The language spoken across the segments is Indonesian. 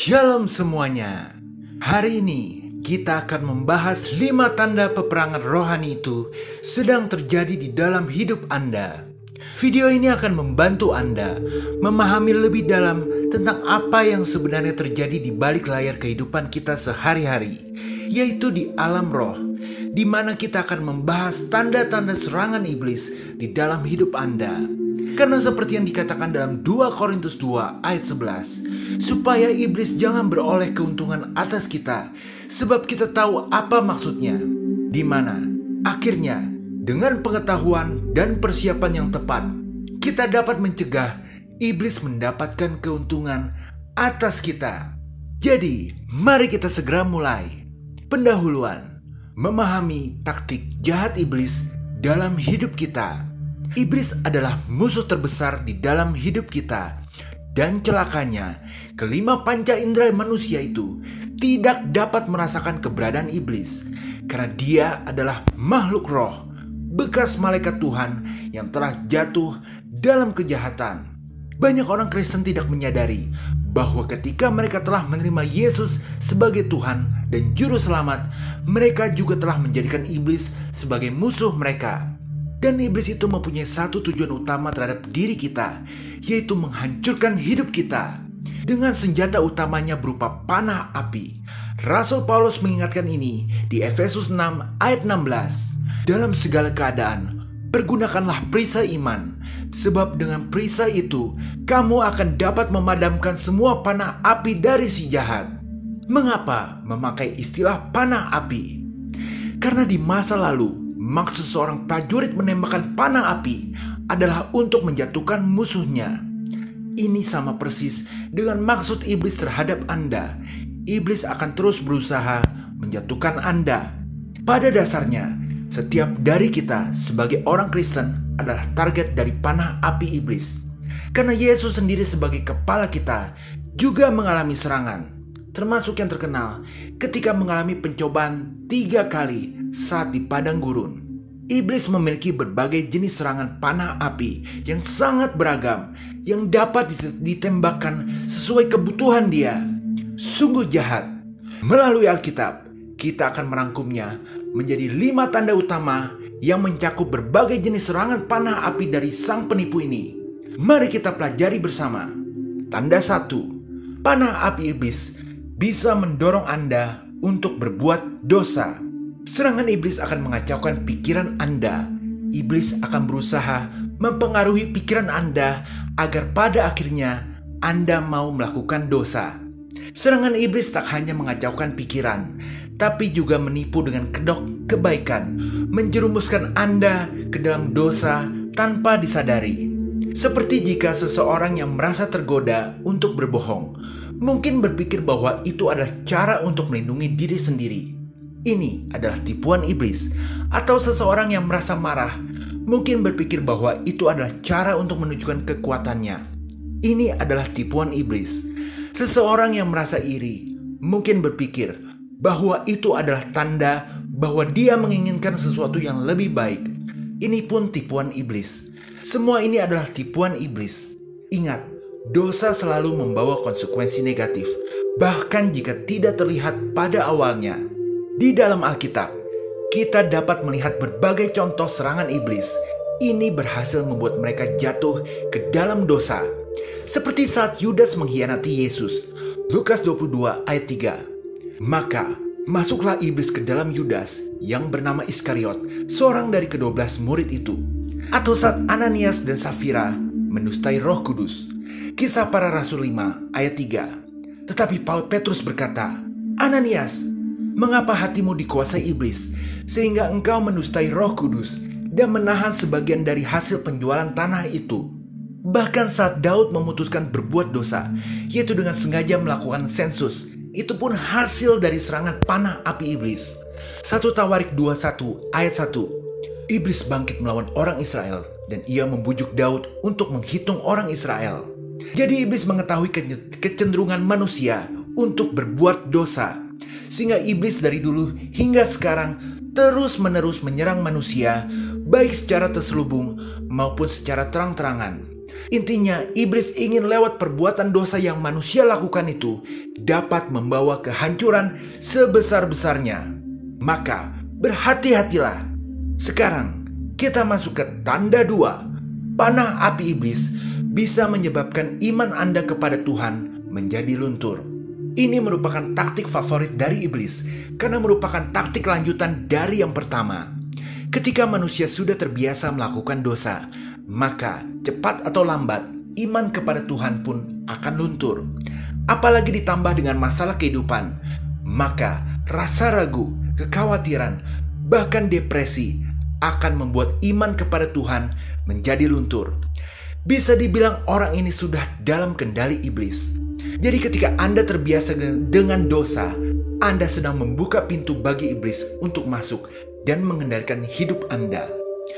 Shalom semuanya. Hari ini kita akan membahas 5 tanda peperangan rohani itu sedang terjadi di dalam hidup Anda. Video ini akan membantu Anda memahami lebih dalam tentang apa yang sebenarnya terjadi di balik layar kehidupan kita sehari-hari, yaitu di alam roh, di mana kita akan membahas tanda-tanda serangan iblis di dalam hidup Anda. Karena seperti yang dikatakan dalam 2 Korintus 2 ayat 11, supaya iblis jangan beroleh keuntungan atas kita, sebab kita tahu apa maksudnya, di mana akhirnya dengan pengetahuan dan persiapan yang tepat, kita dapat mencegah iblis mendapatkan keuntungan atas kita. Jadi, mari kita segera mulai. Pendahuluan, memahami taktik jahat iblis dalam hidup kita. Iblis adalah musuh terbesar di dalam hidup kita. Dan celakanya, kelima panca indera manusia itu tidak dapat merasakan keberadaan iblis. Karena dia adalah makhluk roh, bekas malaikat Tuhan yang telah jatuh dalam kejahatan. Banyak orang Kristen tidak menyadari bahwa ketika mereka telah menerima Yesus sebagai Tuhan dan Juru Selamat, mereka juga telah menjadikan iblis sebagai musuh mereka. Dan iblis itu mempunyai satu tujuan utama terhadap diri kita, yaitu menghancurkan hidup kita dengan senjata utamanya berupa panah api. Rasul Paulus mengingatkan ini di Efesus 6 ayat 16. Dalam segala keadaan, pergunakanlah perisai iman, sebab dengan perisai itu kamu akan dapat memadamkan semua panah api dari si jahat. Mengapa memakai istilah panah api? Karena di masa lalu, maksud seorang prajurit menembakkan panah api adalah untuk menjatuhkan musuhnya. Ini sama persis dengan maksud iblis terhadap Anda. Iblis akan terus berusaha menjatuhkan Anda. Pada dasarnya, setiap dari kita sebagai orang Kristen adalah target dari panah api iblis. Karena Yesus sendiri sebagai kepala kita juga mengalami serangan, termasuk yang terkenal ketika mengalami pencobaan 3 kali saat di padang gurun. Iblis memiliki berbagai jenis serangan panah api yang sangat beragam, yang dapat ditembakkan sesuai kebutuhan dia. Sungguh jahat. Melalui Alkitab, kita akan merangkumnya menjadi 5 tanda utama yang mencakup berbagai jenis serangan panah api dari sang penipu ini. Mari kita pelajari bersama. Tanda 1. Panah api iblis bisa mendorong Anda untuk berbuat dosa. Serangan iblis akan mengacaukan pikiran Anda. Iblis akan berusaha mempengaruhi pikiran Anda agar pada akhirnya Anda mau melakukan dosa. Serangan iblis tak hanya mengacaukan pikiran, tapi juga menipu dengan kedok kebaikan, menjerumuskan Anda ke dalam dosa tanpa disadari. Seperti jika seseorang yang merasa tergoda untuk berbohong, mungkin berpikir bahwa itu adalah cara untuk melindungi diri sendiri. Ini adalah tipuan iblis. Atau seseorang yang merasa marah mungkin berpikir bahwa itu adalah cara untuk menunjukkan kekuatannya. Ini adalah tipuan iblis. Seseorang yang merasa iri mungkin berpikir bahwa itu adalah tanda bahwa dia menginginkan sesuatu yang lebih baik. Ini pun tipuan iblis. Semua ini adalah tipuan iblis. Ingat, dosa selalu membawa konsekuensi negatif, bahkan jika tidak terlihat pada awalnya. Di dalam Alkitab, kita dapat melihat berbagai contoh serangan iblis. Ini berhasil membuat mereka jatuh ke dalam dosa. Seperti saat Yudas mengkhianati Yesus. Lukas 22 ayat 3. Maka masuklah iblis ke dalam Yudas yang bernama Iskariot, seorang dari ke-12 murid itu. Atau saat Ananias dan Safira mendustai Roh Kudus. Kisah Para Rasul 5 ayat 3. Tetapi Paul Petrus berkata, Ananias, mengapa hatimu dikuasai iblis, sehingga engkau mendustai Roh Kudus dan menahan sebagian dari hasil penjualan tanah itu? Bahkan saat Daud memutuskan berbuat dosa, yaitu dengan sengaja melakukan sensus, itu pun hasil dari serangan panah api iblis. 1 Tawarik 21 ayat 1. Iblis bangkit melawan orang Israel, dan ia membujuk Daud untuk menghitung orang Israel. Jadi iblis mengetahui kecenderungan manusia untuk berbuat dosa, sehingga iblis dari dulu hingga sekarang terus-menerus menyerang manusia, baik secara terselubung maupun secara terang-terangan. Intinya, iblis ingin lewat perbuatan dosa yang manusia lakukan itu dapat membawa kehancuran sebesar-besarnya. Maka, berhati-hatilah. Sekarang, kita masuk ke tanda 2. Panah api iblis bisa menyebabkan iman Anda kepada Tuhan menjadi luntur. Ini merupakan taktik favorit dari iblis karena merupakan taktik lanjutan dari yang pertama. Ketika manusia sudah terbiasa melakukan dosa, maka cepat atau lambat iman kepada Tuhan pun akan luntur. Apalagi ditambah dengan masalah kehidupan, maka rasa ragu, kekhawatiran, bahkan depresi akan membuat iman kepada Tuhan menjadi luntur. Bisa dibilang orang ini sudah dalam kendali iblis. Jadi ketika Anda terbiasa dengan dosa, Anda sedang membuka pintu bagi iblis untuk masuk dan mengendalikan hidup Anda.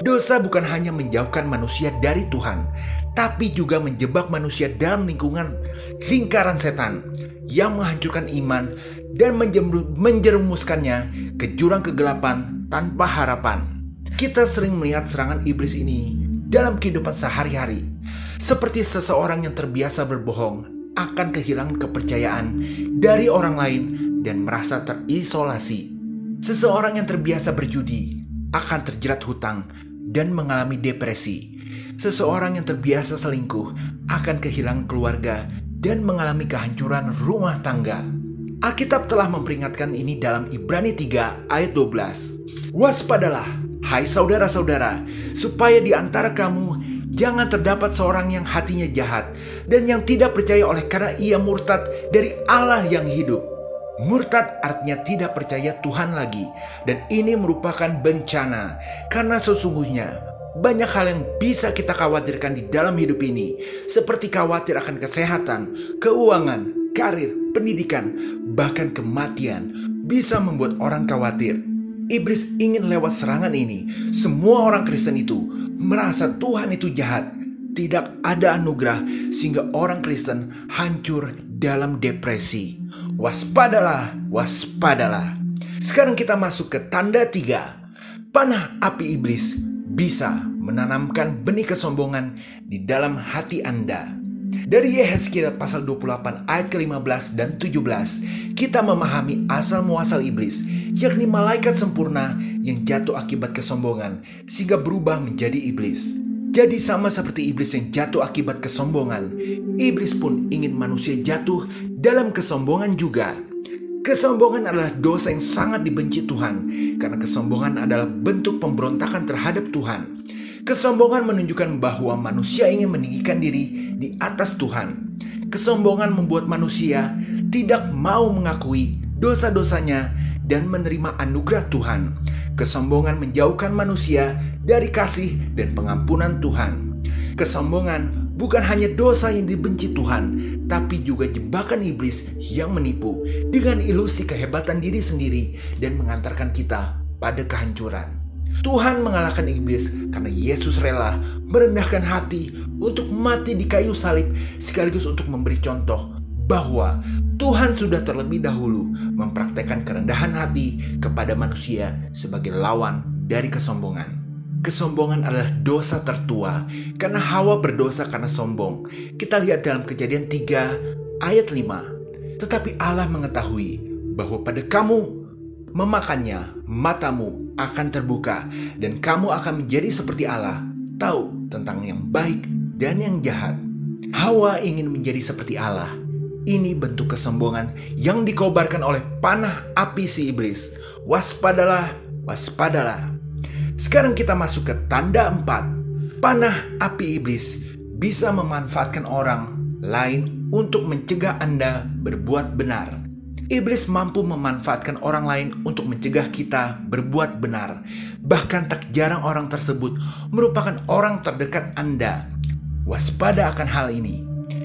Dosa bukan hanya menjauhkan manusia dari Tuhan, tapi juga menjebak manusia dalam lingkaran setan yang menghancurkan iman dan menjerumuskannya ke jurang kegelapan tanpa harapan. Kita sering melihat serangan iblis ini dalam kehidupan sehari-hari. Seperti seseorang yang terbiasa berbohong akan kehilangan kepercayaan dari orang lain dan merasa terisolasi. Seseorang yang terbiasa berjudi akan terjerat hutang dan mengalami depresi. Seseorang yang terbiasa selingkuh akan kehilangan keluarga dan mengalami kehancuran rumah tangga. Alkitab telah memperingatkan ini dalam Ibrani 3 ayat 12. Waspadalah, hai saudara-saudara, supaya di antara kamu jangan terdapat seorang yang hatinya jahat dan yang tidak percaya oleh karena ia murtad dari Allah yang hidup. Murtad artinya tidak percaya Tuhan lagi, dan ini merupakan bencana karena sesungguhnya banyak hal yang bisa kita khawatirkan di dalam hidup ini, seperti khawatir akan kesehatan, keuangan, karir, pendidikan, bahkan kematian bisa membuat orang khawatir. Iblis ingin lewat serangan ini, semua orang Kristen itu merasa Tuhan itu jahat, tidak ada anugerah, sehingga orang Kristen hancur dalam depresi. Waspadalah, waspadalah. Sekarang kita masuk ke tanda 3. Panah api iblis bisa menanamkan benih kesombongan di dalam hati Anda. Dari Yehezkiel pasal 28 ayat ke-15 dan 17, kita memahami asal-muasal iblis, yakni malaikat sempurna yang jatuh akibat kesombongan sehingga berubah menjadi iblis. Jadi sama seperti iblis yang jatuh akibat kesombongan, iblis pun ingin manusia jatuh dalam kesombongan juga. Kesombongan adalah dosa yang sangat dibenci Tuhan, karena kesombongan adalah bentuk pemberontakan terhadap Tuhan. Kesombongan menunjukkan bahwa manusia ingin meninggikan diri di atas Tuhan. Kesombongan membuat manusia tidak mau mengakui dosa-dosanya dan menerima anugerah Tuhan. Kesombongan menjauhkan manusia dari kasih dan pengampunan Tuhan. Kesombongan bukan hanya dosa yang dibenci Tuhan, tapi juga jebakan iblis yang menipu dengan ilusi kehebatan diri sendiri dan mengantarkan kita pada kehancuran. Tuhan mengalahkan iblis karena Yesus rela merendahkan hati untuk mati di kayu salib, sekaligus untuk memberi contoh bahwa Tuhan sudah terlebih dahulu mempraktekkan kerendahan hati kepada manusia sebagai lawan dari kesombongan. Kesombongan adalah dosa tertua karena Hawa berdosa karena sombong. Kita lihat dalam Kejadian 3 ayat 5. Tetapi Allah mengetahui bahwa pada kamu memakannya, matamu akan terbuka dan kamu akan menjadi seperti Allah, tahu tentang yang baik dan yang jahat. Hawa ingin menjadi seperti Allah. Ini bentuk kesombongan yang dikobarkan oleh panah api si iblis. Waspadalah, waspadalah. Sekarang kita masuk ke tanda 4. Panah api iblis bisa memanfaatkan orang lain untuk mencegah Anda berbuat benar. Iblis mampu memanfaatkan orang lain untuk mencegah kita berbuat benar. Bahkan tak jarang orang tersebut merupakan orang terdekat Anda. Waspada akan hal ini.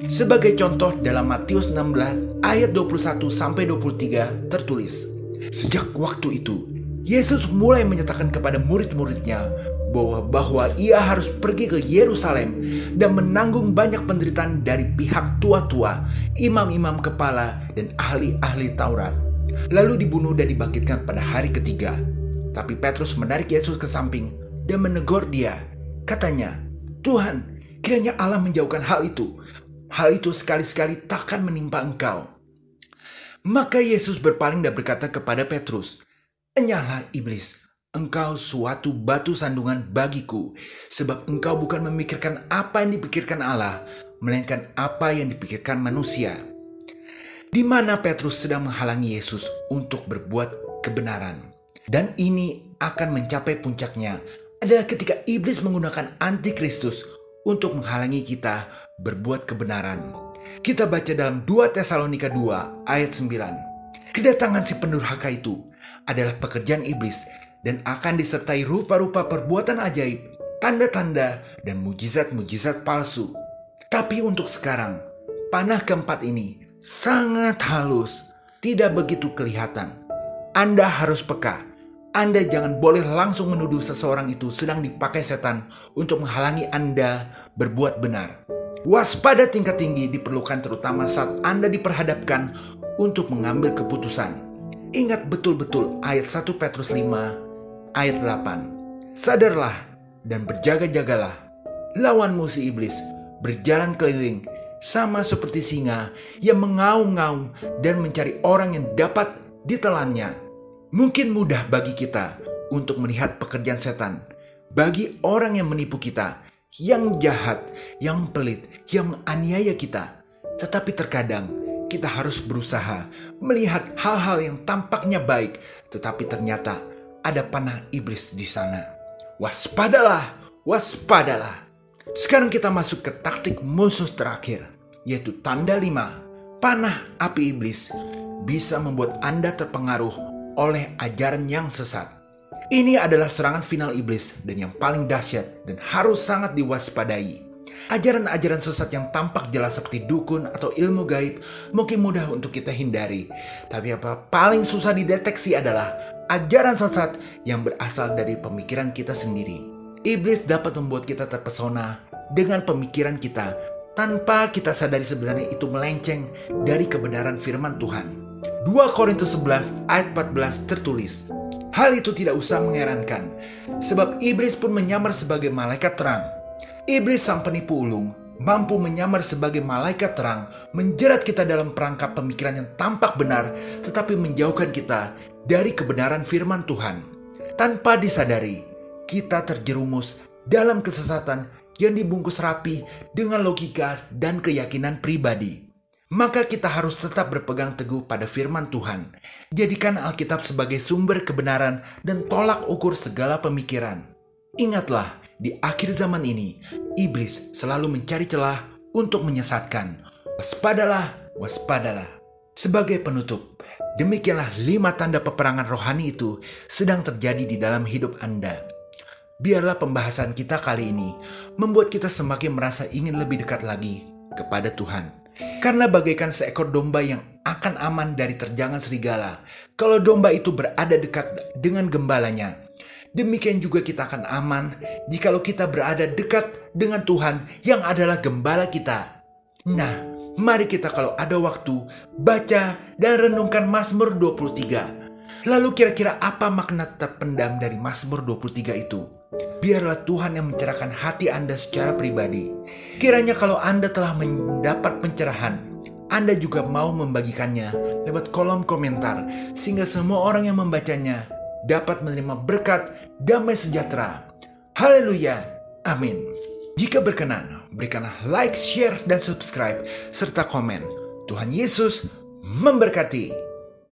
Sebagai contoh dalam Matius 16 ayat 21-23 tertulis, sejak waktu itu Yesus mulai menyatakan kepada murid-muridnya bahwa ia harus pergi ke Yerusalem dan menanggung banyak penderitaan dari pihak tua-tua, imam-imam kepala, dan ahli-ahli Taurat. Lalu dibunuh dan dibangkitkan pada hari ketiga. Tapi Petrus menarik Yesus ke samping dan menegur dia. Katanya, "Tuhan, Kiranya Allah menjauhkan hal itu. Hal itu sekali-sekali takkan menimpa engkau. Maka Yesus berpaling dan berkata kepada Petrus, "Enyahlah iblis, engkau suatu batu sandungan bagiku, sebab engkau bukan memikirkan apa yang dipikirkan Allah, melainkan apa yang dipikirkan manusia." Di mana Petrus sedang menghalangi Yesus untuk berbuat kebenaran. Dan ini akan mencapai puncaknya adalah ketika iblis menggunakan antikristus untuk menghalangi kita berbuat kebenaran. Kita baca dalam 2 Tesalonika 2 ayat 9. Kedatangan si pendurhaka itu adalah pekerjaan iblis dan akan disertai rupa-rupa perbuatan ajaib, tanda-tanda, dan mujizat-mujizat palsu. Tapi untuk sekarang, panah keempat ini sangat halus, tidak begitu kelihatan. Anda harus peka. Anda jangan boleh langsung menuduh seseorang itu sedang dipakai setan untuk menghalangi Anda berbuat benar. Waspada tingkat tinggi diperlukan terutama saat Anda diperhadapkan untuk mengambil keputusan. Ingat betul-betul ayat 1 Petrus 5 ayat 8. Sadarlah dan berjaga-jagalah. Lawanmu si iblis berjalan keliling sama seperti singa yang mengaum-ngaum dan mencari orang yang dapat ditelannya. Mungkin mudah bagi kita untuk melihat pekerjaan setan. Bagi orang yang menipu kita, yang jahat, yang pelit, yang menganiaya kita. Tetapi terkadang kita harus berusaha melihat hal-hal yang tampaknya baik, tetapi ternyata ada panah iblis di sana. Waspadalah, waspadalah. Sekarang kita masuk ke taktik musuh terakhir, yaitu tanda 5. Panah api iblis bisa membuat Anda terpengaruh oleh ajaran yang sesat. Ini adalah serangan final iblis dan yang paling dahsyat dan harus sangat diwaspadai. Ajaran-ajaran sesat yang tampak jelas seperti dukun atau ilmu gaib mungkin mudah untuk kita hindari. Tapi apa paling susah dideteksi adalah ajaran sesat yang berasal dari pemikiran kita sendiri. Iblis dapat membuat kita terpesona dengan pemikiran kita tanpa kita sadari sebenarnya itu melenceng dari kebenaran firman Tuhan. 2 Korintus 11 ayat 14 tertulis, "Hal itu tidak usah mengherankan, sebab iblis pun menyamar sebagai malaikat terang." Iblis sang penipu ulung mampu menyamar sebagai malaikat terang, menjerat kita dalam perangkap pemikiran yang tampak benar, tetapi menjauhkan kita dari kebenaran firman Tuhan. Tanpa disadari, kita terjerumus dalam kesesatan yang dibungkus rapi dengan logika dan keyakinan pribadi. Maka kita harus tetap berpegang teguh pada firman Tuhan. Jadikan Alkitab sebagai sumber kebenaran dan tolak ukur segala pemikiran. Ingatlah, di akhir zaman ini, iblis selalu mencari celah untuk menyesatkan. Waspadalah, waspadalah. Sebagai penutup, demikianlah 5 tanda peperangan rohani itu sedang terjadi di dalam hidup Anda. Biarlah pembahasan kita kali ini membuat kita semakin merasa ingin lebih dekat lagi kepada Tuhan. Karena bagaikan seekor domba yang akan aman dari terjangan serigala, kalau domba itu berada dekat dengan gembalanya, demikian juga kita akan aman jikalau kita berada dekat dengan Tuhan yang adalah gembala kita. Nah, mari kita kalau ada waktu baca dan renungkan Mazmur 23. Lalu kira-kira apa makna terpendam dari Mazmur 23 itu? Biarlah Tuhan yang mencerahkan hati Anda secara pribadi. Kiranya kalau Anda telah mendapat pencerahan, Anda juga mau membagikannya lewat kolom komentar, sehingga semua orang yang membacanya dapat menerima berkat damai sejahtera. Haleluya, amin. Jika berkenan, berikanlah like, share, dan subscribe, serta komen. Tuhan Yesus memberkati.